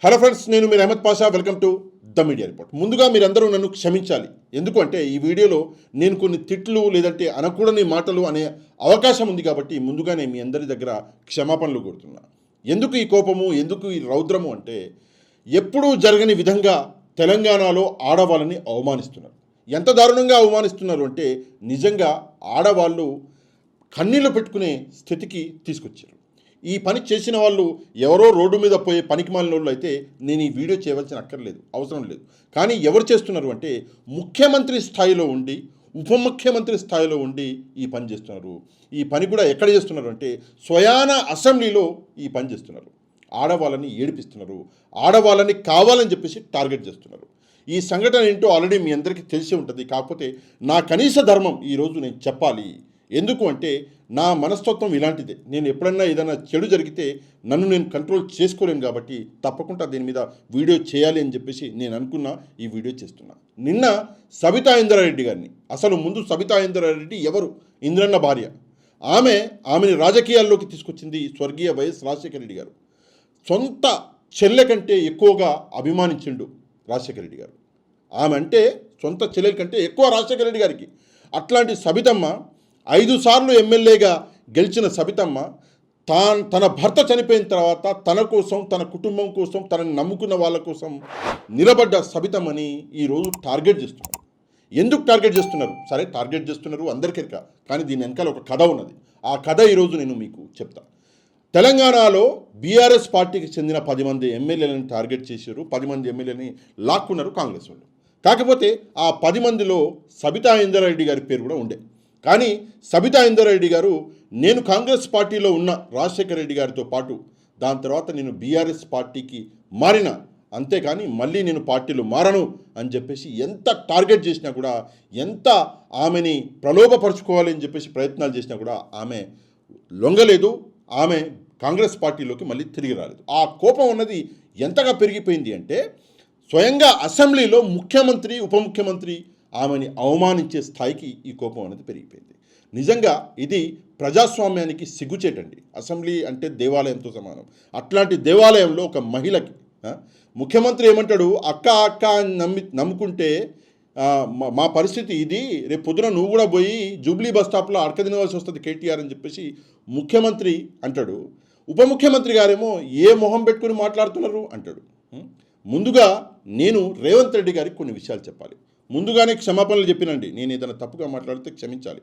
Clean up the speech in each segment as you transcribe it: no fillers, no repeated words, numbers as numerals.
Hello friends, నేను మీరు Ahmed Pasha. Welcome to the media report. ముందుగా మీరందరూ నన్ను క్షమించాలి. ఎందుకంటే ఈ వీడియోలో నేను కొన్ని తిట్లు లేదంటే అనకూడని మాటలు అనే అవకాశం ఉంది కాబట్టి ముందుగానే మీ అందరి దగ్గర క్షమాపణలు కోరుతున్నా. ఎందుకు ఈ కోపము, ఎందుకు ఈ రౌద్రము అంటే ఎప్పుడూ జరగని విధంగా తెలంగాణలో ఆడవాళ్ళని అవమానిస్తున్నారు. ఎంత దారుణంగా అవమానిస్తున్నారు అంటే నిజంగా ఆడవాళ్ళు కన్నీళ్లు పెట్టుకునే స్థితికి తీసుకొచ్చారు. ఈ పని చేసిన వాళ్ళు ఎవరో రోడ్డు మీద పోయే పనికి మాలిన వాళ్ళు అయితే నేను ఈ వీడియో చేయవలసిన అక్కర్లేదు, అవసరం లేదు. కానీ ఎవరు చేస్తున్నారు అంటే ముఖ్యమంత్రి స్థాయిలో ఉండి, ఉప ముఖ్యమంత్రి స్థాయిలో ఉండి ఈ పని చేస్తున్నారు. ఈ పని కూడా ఎక్కడ చేస్తున్నారు అంటే స్వయాన అసెంబ్లీలో ఈ పని చేస్తున్నారు. ఆడవాళ్ళని ఏడిపిస్తున్నారు, ఆడవాళ్ళని కావాలని చెప్పేసి టార్గెట్ చేస్తున్నారు. ఈ సంఘటన ఏంటో ఆల్రెడీ మీ అందరికీ తెలిసి ఉంటుంది. కాకపోతే నా కనీస ధర్మం ఈరోజు నేను చెప్పాలి. ఎందుకు అంటే నా మనస్తత్వం ఇలాంటిదే. నేను ఎప్పుడన్నా ఏదైనా చెడు జరిగితే నన్ను నేను కంట్రోల్ చేసుకోలేను కాబట్టి తప్పకుండా దీని మీద వీడియో చేయాలి అని చెప్పేసి నేను అనుకున్నా, ఈ వీడియో చేస్తున్నా. నిన్న సబితా ఇంద్రారెడ్డి గారిని, అసలు ముందు సబితా ఇంద్రారెడ్డి ఎవరు? ఇంద్రన్న భార్య. ఆమెని రాజకీయాల్లోకి తీసుకొచ్చింది స్వర్గీయ వైఎస్ రాజశేఖర రెడ్డి గారు. సొంత చెల్లె కంటే ఎక్కువగా అభిమానించిండు రాజశేఖర రెడ్డి గారు. ఆమె అంటే సొంత చెల్లెల కంటే ఎక్కువ రాజశేఖర రెడ్డి గారికి. అట్లాంటి సబితమ్మ 5 సార్లు ఎమ్మెల్యేగా గెలిచిన సబితమ్మ తన భర్త చనిపోయిన తర్వాత తన కోసం, తన కుటుంబం కోసం, తనని నమ్ముకున్న వాళ్ళ కోసం నిలబడ్డ సబితమ్మని ఈరోజు టార్గెట్ చేస్తున్నారు. ఎందుకు టార్గెట్ చేస్తున్నారు? సరే, టార్గెట్ చేస్తున్నారు అందరికీ, కానీ దీని వెనకాల ఒక కథ ఉన్నది. ఆ కథ ఈరోజు నేను మీకు చెప్తా. తెలంగాణలో బీఆర్ఎస్ పార్టీకి చెందిన 10 మంది ఎమ్మెల్యేలను టార్గెట్ చేశారు. 10 మంది ఎమ్మెల్యేని లాక్కున్నారు కాంగ్రెస్ వాళ్ళు. కాకపోతే ఆ 10 మందిలో సబితా ఇంద్రారెడ్డి గారి పేరు కూడా ఉండే. కానీ సబితా ఇంద్రారెడ్డి గారు నేను కాంగ్రెస్ పార్టీలో ఉన్న రాజశేఖర రెడ్డి గారితో పాటు దాని తర్వాత నేను బీఆర్ఎస్ పార్టీకి మారిన, అంతేకాని మళ్ళీ నేను పార్టీలో మారను అని చెప్పేసి ఎంత టార్గెట్ చేసినా కూడా, ఎంత ఆమెని ప్రలోభపరుచుకోవాలి అని చెప్పేసి ప్రయత్నాలు చేసినా కూడా ఆమె లొంగలేదు. ఆమె కాంగ్రెస్ పార్టీలోకి మళ్ళీ తిరిగి రాలేదు. ఆ కోపం అన్నది ఎంతగా పెరిగిపోయింది అంటే స్వయంగా అసెంబ్లీలో ముఖ్యమంత్రి, ఉప ముఖ్యమంత్రి ఆమెని అవమానించే స్థాయికి ఈ కోపం అనేది పెరిగిపోయింది. నిజంగా ఇది ప్రజాస్వామ్యానికి సిగ్గుచేటండి. అసెంబ్లీ అంటే దేవాలయంతో సమానం. అట్లాంటి దేవాలయంలో ఒక మహిళకి ముఖ్యమంత్రి ఏమంటాడు, అక్క అక్క అని నమ్ముకుంటే మా పరిస్థితి ఇది, రేపు పొద్దున నువ్వు కూడా పోయి జూబ్లీ బస్ స్టాప్లో అడక తినవలసి వస్తుంది కేటీఆర్ అని చెప్పేసి ముఖ్యమంత్రి అంటాడు. ఉప ముఖ్యమంత్రి గారేమో ఏ మొహం పెట్టుకుని మాట్లాడుతున్నారు అంటాడు. ముందుగా నేను రేవంత్ రెడ్డి గారికి కొన్ని విషయాలు చెప్పాలి. ముందుగానే క్షమాపణలు చెప్పినండి. నేను ఏదైనా తప్పుగా మాట్లాడితే క్షమించాలి.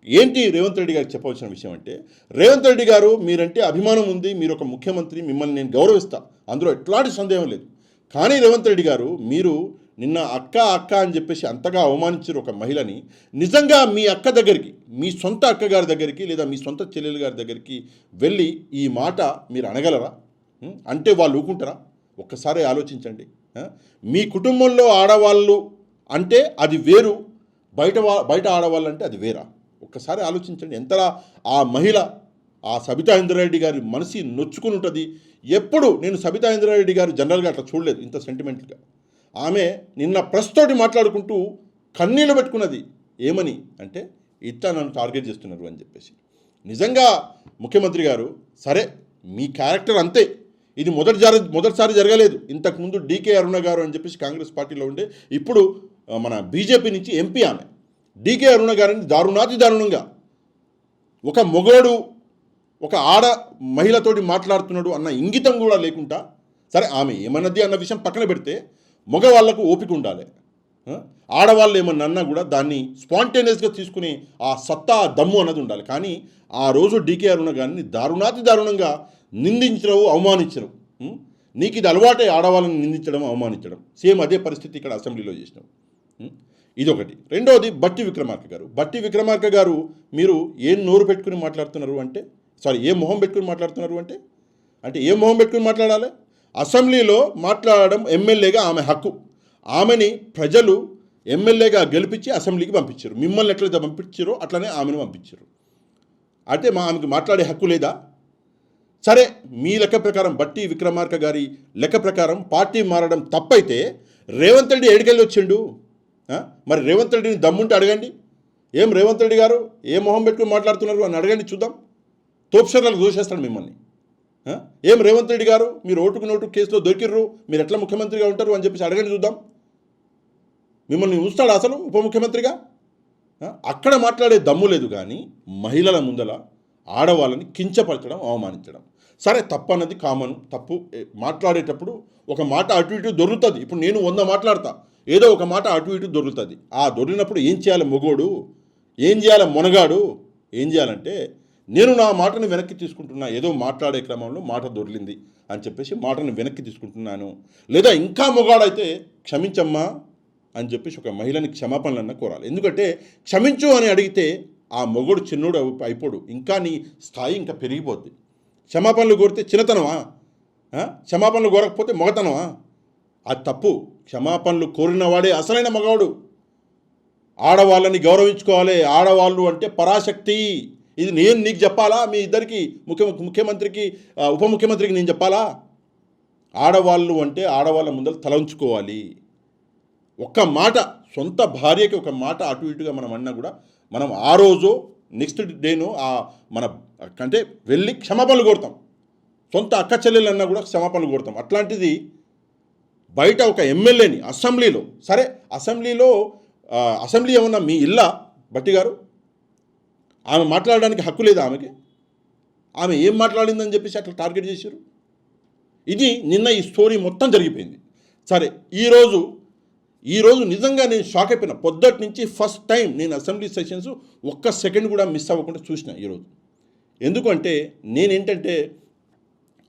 ఏంటి రేవంత్ రెడ్డి గారికి చెప్పవలసిన విషయం అంటే, రేవంత్ రెడ్డి గారు మీరంటే అభిమానం ఉంది, మీరు ఒక ముఖ్యమంత్రి, మిమ్మల్ని నేను గౌరవిస్తా, అందులో ఎట్లాంటి సందేహం లేదు. కానీ రేవంత్ రెడ్డి గారు, మీరు నిన్న అక్క అక్క అని చెప్పేసి అంతగా అవమానించారు ఒక మహిళని. నిజంగా మీ అక్క దగ్గరికి, మీ సొంత అక్కగారి దగ్గరికి లేదా మీ సొంత చెల్లెలు గారి దగ్గరికి వెళ్ళి ఈ మాట మీరు అనగలరా? అంటే వాళ్ళు ఊకుంటారా? ఒక్కసారి ఆలోచించండి. మీ కుటుంబంలో ఆడవాళ్ళు అంటే అది వేరు, బయట ఆడవాళ్ళు అంటే అది వేరా? ఒక్కసారి ఆలోచించండి. ఎంతలా ఆ మహిళ, ఆ సబితా ఇంద్రారెడ్డి గారి మనసు నొచ్చుకుని ఉంటుంది. ఎప్పుడు నేను సబితా ఇంద్రారెడ్డి గారు జనరల్గా అట్లా చూడలేదు ఇంత సెంటిమెంట్గా. ఆమె నిన్న ప్రెస్ తోటి మాట్లాడుకుంటూ కన్నీళ్ళు పెట్టుకున్నది. ఏమని అంటే, ఇట్లా నన్ను టార్గెట్ చేస్తున్నారు అని చెప్పేసి. నిజంగా ముఖ్యమంత్రి గారు, సరే మీ క్యారెక్టర్ అంతే, ఇది మొదటిసారి జరగలేదు. ఇంతకుముందు డీకే అరుణ గారు అని చెప్పేసి కాంగ్రెస్ పార్టీలో ఉండే, ఇప్పుడు మన బీజేపీ నుంచి ఎంపీ ఆమె. డీకే అరుణ గారిని దారుణంగా ఒక మొగోడు ఒక ఆడ మహిళతోటి మాట్లాడుతున్నాడు అన్న ఇంగితం కూడా లేకుండా, సరే ఆమె ఏమన్నది అన్న విషయం పక్కన పెడితే, మగవాళ్లకు ఓపిక ఉండాలి. ఆడవాళ్ళు ఏమన్నా అన్నా కూడా దాన్ని స్పాంటేనియస్గా తీసుకుని ఆ సత్తా, దమ్ము అన్నది ఉండాలి. కానీ ఆ రోజు డీకే అరుణ గారిని దారుణంగా నిందించరు, అవమానించరు. నీకు ఇది అలవాటే, ఆడవాళ్ళని నిందించడం, అవమానించడం. సేమ్ అదే పరిస్థితి ఇక్కడ అసెంబ్లీలో చేసినాం. ఇదొకటి. రెండోది బట్టి విక్రమార్క గారు, మీరు ఏం నోరు పెట్టుకుని మాట్లాడుతున్నారు అంటే, ఏ మొహం పెట్టుకుని మాట్లాడుతున్నారు అంటే ఏ మొహం పెట్టుకుని మాట్లాడాలి? అసెంబ్లీలో మాట్లాడడం ఎమ్మెల్యేగా ఆమె హక్కు. ఆమెని ప్రజలు ఎమ్మెల్యేగా గెలిపించి అసెంబ్లీకి పంపించారు. మిమ్మల్ని ఎట్లయితే పంపించారో అట్లనే ఆమెను పంపించారు. అంటే ఆమెకు మాట్లాడే హక్కు లేదా? సరే, మీ లెక్క ప్రకారం, బట్టి విక్రమార్క గారి లెక్క ప్రకారం పార్టీ మారడం తప్పైతే రేవంత్ రెడ్డి ఏడికెళ్ళి వచ్చిండు? మరి రేవంత్ రెడ్డిని దమ్ముంటే అడగండి. ఏం రేవంత్ రెడ్డి గారు ఏ మొహం పెట్టుకుని మాట్లాడుతున్నారు అని అడగండి, చూద్దాం. తోపుషర్లకు దూషేస్తాడు మిమ్మల్ని. ఆ? ఏం రేవంత్ రెడ్డి గారు మీరు ఓటుకు నోటు కేసులో దొరికిర్రు, మీరు ఎట్లా ముఖ్యమంత్రిగా ఉంటారు అని చెప్పేసి అడగండి చూద్దాం. మిమ్మల్ని ఉంచుతాడు అసలు ఉప ముఖ్యమంత్రిగా? అక్కడ మాట్లాడే దమ్ము లేదు, కానీ మహిళల ముందల ఆడవాళ్ళని కించపరచడం, అవమానించడం. సరే, తప్పు అన్నది కామన్. తప్పు మాట్లాడేటప్పుడు ఒక మాట అటు ఇటు దొరుకుతుంది. ఇప్పుడు నేను 100 మాట్లాడతా, ఏదో ఒక మాట అటు ఇటు దొరుకుతుంది. ఆ దొరికినప్పుడు ఏం చేయాలి మొగోడు, ఏం చేయాలి మొనగాడు? ఏం చేయాలంటే, నేను నా మాటను వెనక్కి తీసుకుంటున్నా, ఏదో మాట్లాడే క్రమంలో మాట దొరికింది అని చెప్పేసి మాటను వెనక్కి తీసుకుంటున్నాను. లేదా ఇంకా మొగాడైతే క్షమించమ్మా అని చెప్పేసి ఒక మహిళని క్షమాపణలన్నా కోరాలి. ఎందుకంటే క్షమించు అని అడిగితే ఆ మొగుడు చిన్నోడు అయిపోడు, ఇంకా నీ స్థాయి ఇంకా పెరిగిపోద్ది. క్షమాపణలు కోరితే చిన్నతనమా? క్షమాపణలు కోరకపోతే మొగతనమా? అది తప్పు. క్షమాపణలు కోరిన వాడే అసలైన మగవాడు. ఆడవాళ్ళని గౌరవించుకోవాలి. ఆడవాళ్ళు అంటే పరాశక్తి. ఇది నేను నీకు చెప్పాలా? మీ ఇద్దరికి ముఖ్యమంత్రికి ఉప ముఖ్యమంత్రికి నేను చెప్పాలా? ఆడవాళ్ళు అంటే ఆడవాళ్ళ ముందర తల ఉంచుకోవాలి. ఒక్క మాట, సొంత భార్యకి ఒక మాట అటు ఇటుగా మనం అన్నా కూడా మనం ఆ రోజు నెక్స్ట్ డేను మన అంటే వెళ్ళి క్షమాపణలు కోరుతాం. సొంత అక్క చెల్లెలు అన్నా కూడా క్షమాపణలు కోరుతాం. అట్లాంటిది బయట ఒక ఎమ్మెల్యేని అసెంబ్లీలో, సరే అసెంబ్లీ ఏమన్నా మీ ఇల్లా బట్టి గారు? ఆమె మాట్లాడడానికి హక్కు లేదా ఆమెకి? ఆమె ఏం మాట్లాడిందని చెప్పేసి అట్లా టార్గెట్ చేశారు. ఇది నిన్న ఈ స్టోరీ మొత్తం జరిగిపోయింది. సరే, ఈరోజు నిజంగా నేను షాక్ అయిపోయినా. పొద్దుటి నుంచి ఫస్ట్ టైం నేను అసెంబ్లీ సెషన్స్ ఒక్క సెకండ్ కూడా మిస్ అవ్వకుండా చూసిన ఈరోజు. ఎందుకంటే నేనేంటంటే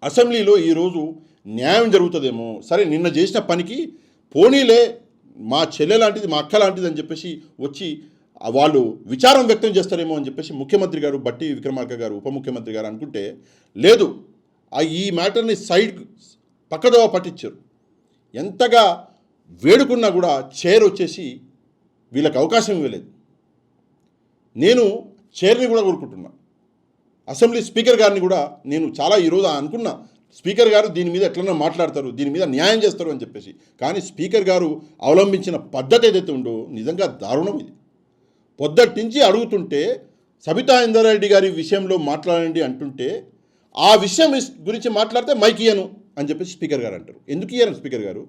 అసెంబ్లీలో ఈరోజు న్యాయం జరుగుతుందేమో, సరే నిన్న చేసిన పనికి పోనీలే మా చెల్లె లాంటిది, మా అక్క లాంటిది అని చెప్పేసి వచ్చి వాళ్ళు విచారం వ్యక్తం చేస్తారేమో అని చెప్పేసి ముఖ్యమంత్రి గారు బట్టి విక్రమార్క గారు, ఉప ముఖ్యమంత్రి గారు అనుకుంటే లేదు, ఈ మ్యాటర్ని పక్కదోవ పట్టించారు. ఎంతగా వేడుకున్నా కూడా చైర్ వచ్చేసి వీళ్ళకి అవకాశం ఇవ్వలేదు. నేను చైర్ని కూడా కోరుకుంటున్నా, అసెంబ్లీ స్పీకర్ గారిని కూడా నేను చాలా ఈరోజు అనుకున్నా, స్పీకర్ గారు దీని మీద ఎట్లన్నా మాట్లాడతారు, దీని మీద న్యాయం చేస్తారు అని చెప్పేసి. కానీ స్పీకర్ గారు అవలంబించిన పద్ధతి ఏదైతే ఉందో నిజంగా దారుణం. ఇది పొద్దుటి నుంచి అడుగుతుంటే సబితా ఇంద్రారెడ్డి గారి విషయంలో మాట్లాడండి అంటుంటే ఆ విషయం గురించి మాట్లాడితే మైక్ ఇయ్యను అని చెప్పేసి స్పీకర్ గారు అంటారు. ఎందుకు ఇయ్యను స్పీకర్ గారు?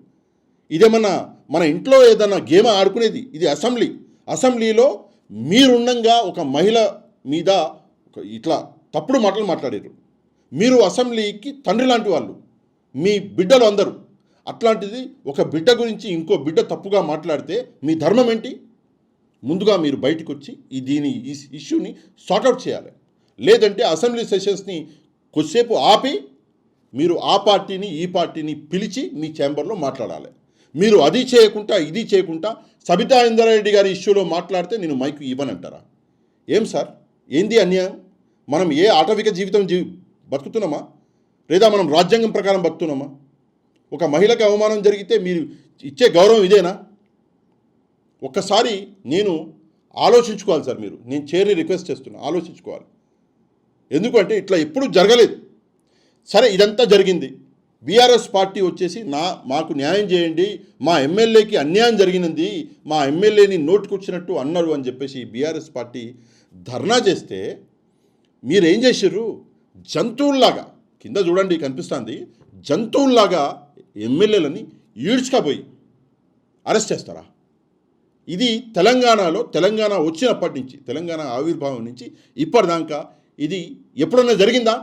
ఇదేమన్నా మన ఇంట్లో ఏదన్నా గేమ్ ఆడుకునేది? ఇది అసెంబ్లీలో మీరుండంగా ఒక మహిళ మీద ఇట్లా తప్పుడు మాటలు మాట్లాడారు. మీరు అసెంబ్లీకి తండ్రి లాంటి వాళ్ళు, మీ బిడ్డలు అందరూ. అట్లాంటిది ఒక బిడ్డ గురించి ఇంకో బిడ్డ తప్పుగా మాట్లాడితే మీ ధర్మం ఏంటి? ముందుగా మీరు బయటకు వచ్చి ఈ ఇష్యూని సార్ట్అవుట్ చేయాలి. లేదంటే అసెంబ్లీ సెషన్స్ని కొద్దిసేపు ఆపి మీరు ఆ పార్టీని ఈ పార్టీని పిలిచి మీ ఛాంబర్లో మాట్లాడాలి. మీరు అది చేయకుండా ఇది చేయకుండా సబితా ఇంద్రారెడ్డి గారి ఇష్యూలో మాట్లాడితే నేను మైకు ఇవ్వనంటారా? ఏం సార్, ఏంది అన్యాయం? మనం ఏ ఆటవిక జీవితం బతుకుతున్నామా? లేదా మనం రాజ్యాంగం ప్రకారం బతుకుతున్నామా? ఒక మహిళకి అవమానం జరిగితే మీరు ఇచ్చే గౌరవం ఇదేనా? ఒక్కసారి నేను ఆలోచించుకోవాలి సార్. నేను చైర్ని రిక్వెస్ట్ చేస్తున్నా, ఆలోచించుకోవాలి. ఎందుకంటే ఇట్లా ఎప్పుడూ జరగలేదు. సరే, ఇదంతా జరిగింది. బీఆర్ఎస్ పార్టీ వచ్చేసి మాకు న్యాయం చేయండి, మా ఎమ్మెల్యేకి అన్యాయం జరిగినది, మా ఎమ్మెల్యేని నోటుకొచ్చినట్టు అన్నారు అని చెప్పేసి బీఆర్ఎస్ పార్టీ ధర్నా చేస్తే మీరేం చేశారు? జంతువుల్లాగా, కింద చూడండి కనిపిస్తుంది, జంతువుల్లాగా ఎమ్మెల్యేలని ఈడ్చుకపోయి అరెస్ట్ చేస్తారా? ఇది తెలంగాణ వచ్చినప్పటి నుంచి, తెలంగాణ ఆవిర్భావం నుంచి ఇప్పటిదాకా ఇది ఎప్పుడన్నా జరిగిందా?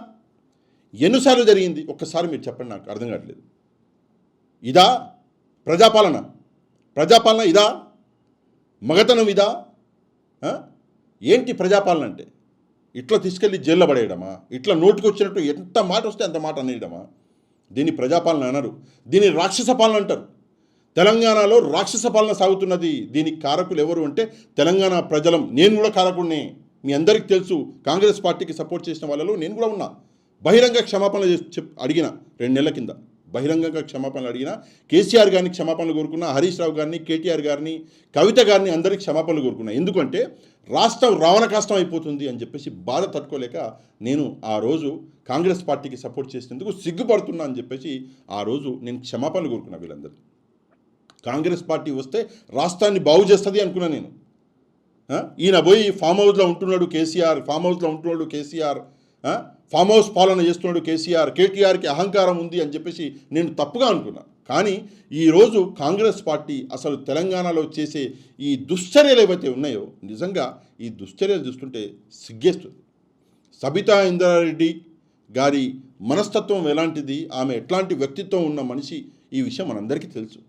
ఎన్నిసార్లు జరిగింది? ఒక్కసారి మీరు చెప్పండి, నాకు అర్థం కావట్లేదు. ఇదా ప్రజాపాలన ఇదా? మగతనం ఇదా? ఏంటి ప్రజాపాలన అంటే? ఇట్లా తీసుకెళ్ళి జైల్లో పడేయడమా? ఇట్లా నోటికి వచ్చినట్టు ఎంత మాట వస్తే అంత మాట అనేయడమా? దీన్ని ప్రజాపాలన అనరు, దీన్ని రాక్షస పాలన అంటారు. తెలంగాణలో రాక్షస పాలన సాగుతున్నది. దీనికి కారకులు ఎవరు అంటే తెలంగాణ ప్రజలం. నేను కూడా కారకుడిని, మీ అందరికీ తెలుసు. కాంగ్రెస్ పార్టీకి సపోర్ట్ చేసిన వాళ్ళలో నేను కూడా ఉన్నా. బహిరంగ క్షమాపణలు అడిగిన 2 నెలల కింద బహిరంగంగా క్షమాపణలు అడిగిన. కేసీఆర్ గారిని క్షమాపణలు కోరుకున్నా, హరీష్ రావు గారిని, కేటీఆర్ గారిని, కవిత గారిని అందరికీ క్షమాపణలు కోరుకున్నా. ఎందుకంటే రాష్ట్రం రావణ కష్టం అయిపోతుంది అని చెప్పేసి బాధ తట్టుకోలేక నేను ఆ రోజు కాంగ్రెస్ పార్టీకి సపోర్ట్ చేసినందుకు సిగ్గుపడుతున్నా అని చెప్పేసి ఆ రోజు నేను క్షమాపణలు కోరుకున్నా. వీళ్ళందరూ కాంగ్రెస్ పార్టీ వస్తే రాష్ట్రాన్ని బాగు చేస్తుంది అనుకున్నా నేను. ఈయన పోయి ఫామ్ హౌస్లో ఉంటున్నాడు కేసీఆర్, ఫామ్ హౌస్ పాలన చేస్తున్నాడు కేటీఆర్కి అహంకారం ఉంది అని చెప్పేసి నేను తప్పుగా అనుకున్నా. కానీ ఈరోజు కాంగ్రెస్ పార్టీ అసలు తెలంగాణలో చేసే ఈ దుశ్చర్యలు ఏవైతే ఉన్నాయో నిజంగా ఈ దుశ్చర్యలు చూస్తుంటే సిగ్గేస్తుంది. సబితా ఇంద్రారెడ్డి గారి మనస్తత్వం ఎలాంటిది, ఆమె ఎట్లాంటి వ్యక్తిత్వం ఉన్న మనిషి, ఈ విషయం మనందరికీ తెలుసు.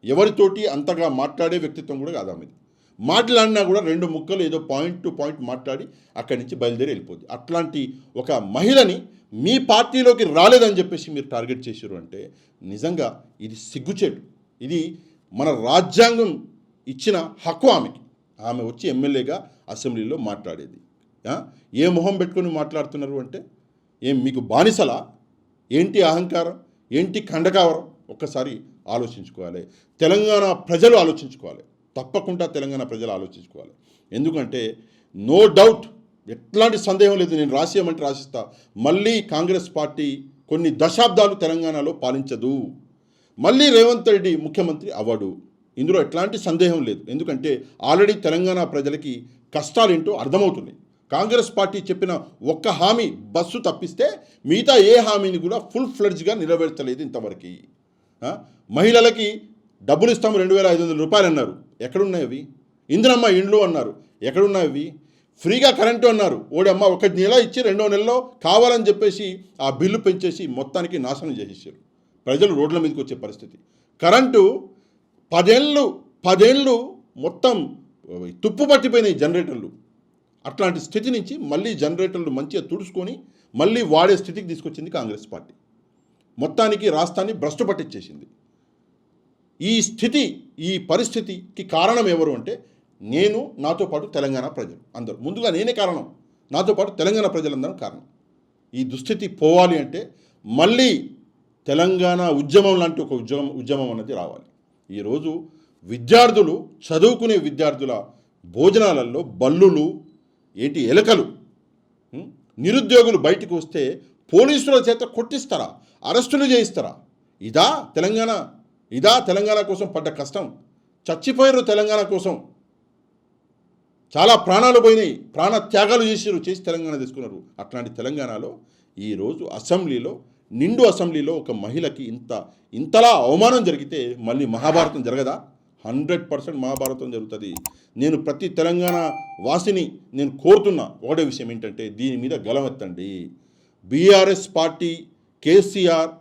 ఎవరితోటి అంతగా మాట్లాడే వ్యక్తిత్వం కూడా కాదు ఆమెది. మాట్లాడినా కూడా 2 ముక్కలు ఏదో పాయింట్ టు పాయింట్ మాట్లాడి అక్కడి నుంచి బయలుదేరి వెళ్ళిపోద్ది. అట్లాంటి ఒక మహిళని మీ పార్టీలోకి రాలేదని చెప్పేసి మీరు టార్గెట్ చేశారు అంటే నిజంగా ఇది సిగ్గుచేటు. ఇది మన రాజ్యాంగం ఇచ్చిన హక్కు ఆమెకి. ఆమె వచ్చి ఎమ్మెల్యేగా అసెంబ్లీలో మాట్లాడేది. ఏ మొహం పెట్టుకొని మాట్లాడుతున్నారు అంటే ఏం మీకు బానిసలా? ఏంటి అహంకారం, ఏంటి ఖండకావరం? ఒక్కసారి ఆలోచించుకోవాలి. తెలంగాణ ప్రజలు ఆలోచించుకోవాలి. తప్పకుండా తెలంగాణ ప్రజలు ఆలోచించుకోవాలి. ఎందుకంటే నో డౌట్, ఎట్లాంటి సందేహం లేదు, నేను రాసేయమంటే రాసిస్తా, మళ్ళీ కాంగ్రెస్ పార్టీ కొన్ని దశాబ్దాలు తెలంగాణలో పాలించదు. మళ్ళీ రేవంత్ రెడ్డి ముఖ్యమంత్రి అవ్వడు. ఇందులో ఎట్లాంటి సందేహం లేదు. ఎందుకంటే ఆల్రెడీ తెలంగాణ ప్రజలకి కష్టాలేంటో అర్థమవుతున్నాయి. కాంగ్రెస్ పార్టీ చెప్పిన ఒక్క హామీ బస్సు తప్పిస్తే మిగతా ఏ హామీని కూడా ఫుల్ ఫ్లెడ్జ్గా నెరవేర్చలేదు ఇంతవరకు. మహిళలకి డబ్బులు ఇస్తాము 2,500 రూపాయలు అన్నారు, ఎక్కడున్నాయి అవి? ఇందిరమ్మ ఇండ్లు అన్నారు, ఎక్కడున్నాయి అవి? ఫ్రీగా కరెంటు అన్నారు, ఓడమ్మ 1 నెల ఇచ్చి 2వ నెలలో కావాలని చెప్పేసి ఆ బిల్లు పెంచేసి మొత్తానికి నాశనం చేసేసారు. ప్రజలు రోడ్ల మీదకి వచ్చే పరిస్థితి. కరెంటు 10 ఏళ్ళు మొత్తం తుప్పు పట్టిపోయినాయి జనరేటర్లు. అట్లాంటి స్థితి నుంచి మళ్ళీ జనరేటర్లు మంచిగా తుడుచుకొని మళ్ళీ వాడే స్థితికి తీసుకొచ్చింది కాంగ్రెస్ పార్టీ. మొత్తానికి రాష్ట్రాన్ని భ్రష్టు పట్టించేసింది. ఈ స్థితి, ఈ పరిస్థితికి కారణం ఎవరు అంటే నేను, నాతో పాటు తెలంగాణ ప్రజలు అందరూ. ముందుగా నేనే కారణం, నాతో పాటు తెలంగాణ ప్రజలందరూ కారణం. ఈ దుస్థితి పోవాలి అంటే మళ్ళీ తెలంగాణ ఉద్యమం లాంటి ఒక ఉద్యమం అన్నది రావాలి. ఈరోజు విద్యార్థులు, చదువుకునే విద్యార్థుల భోజనాలలో బల్లులు ఏంటి, ఎలకలు. నిరుద్యోగులు బయటకు వస్తే పోలీసుల చేత కొట్టిస్తారా, అరెస్టులు చేయిస్తారా? ఇదా తెలంగాణ? ఇదా తెలంగాణ కోసం పడ్డ కష్టం? చచ్చిపోయారు తెలంగాణ కోసం, చాలా ప్రాణాలు పోయినాయి, ప్రాణ త్యాగాలు చేసి తెలంగాణ తీసుకున్నారు. అట్లాంటి తెలంగాణలో ఈరోజు అసెంబ్లీలో, నిండు అసెంబ్లీలో ఒక మహిళకి ఇంతలా అవమానం జరిగితే మళ్ళీ మహాభారతం జరగదా? 100% మహాభారతం జరుగుతుంది. నేను ప్రతి తెలంగాణ వాసిని నేను కోరుతున్న ఒకటే విషయం ఏంటంటే దీని మీద గలమెత్తండి. బీఆర్ఎస్ పార్టీ, కేసీఆర్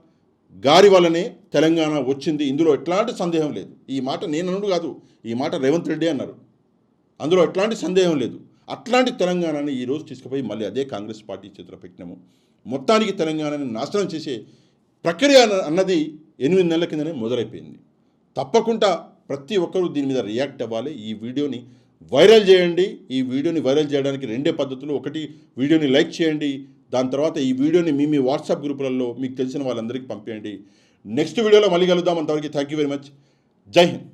గారి వల్లనే తెలంగాణ వచ్చింది, ఇందులో ఎట్లాంటి సందేహం లేదు. ఈ మాట నేను అన్నాడు కాదు, ఈ మాట రేవంత్ రెడ్డి అన్నారు, అందులో ఎట్లాంటి సందేహం లేదు. అట్లాంటి తెలంగాణని ఈరోజు తీసుకుపోయి మళ్ళీ అదే కాంగ్రెస్ పార్టీ చేతిలో పెట్టినాము. మొత్తానికి తెలంగాణని నాశనం చేసే ప్రక్రియ అన్నది 8 నెలల కిందనే మొదలైపోయింది. తప్పకుండా ప్రతి ఒక్కరూ దీని మీద రియాక్ట్ అవ్వాలి. ఈ వీడియోని వైరల్ చేయండి. ఈ వీడియోని వైరల్ చేయడానికి 2 పద్ధతులు. ఒకటి, వీడియోని లైక్ చేయండి. దాని తర్వాత ఈ వీడియోని మీ వాట్సాప్ గ్రూపులలో మీకు తెలిసిన వాళ్ళందరికీ పంపించండి. నెక్స్ట్ వీడియోలో మళ్ళీ కలుద్దాం. అంతవరకు థ్యాంక్ యూ వెరీ మచ్. జై హింద్.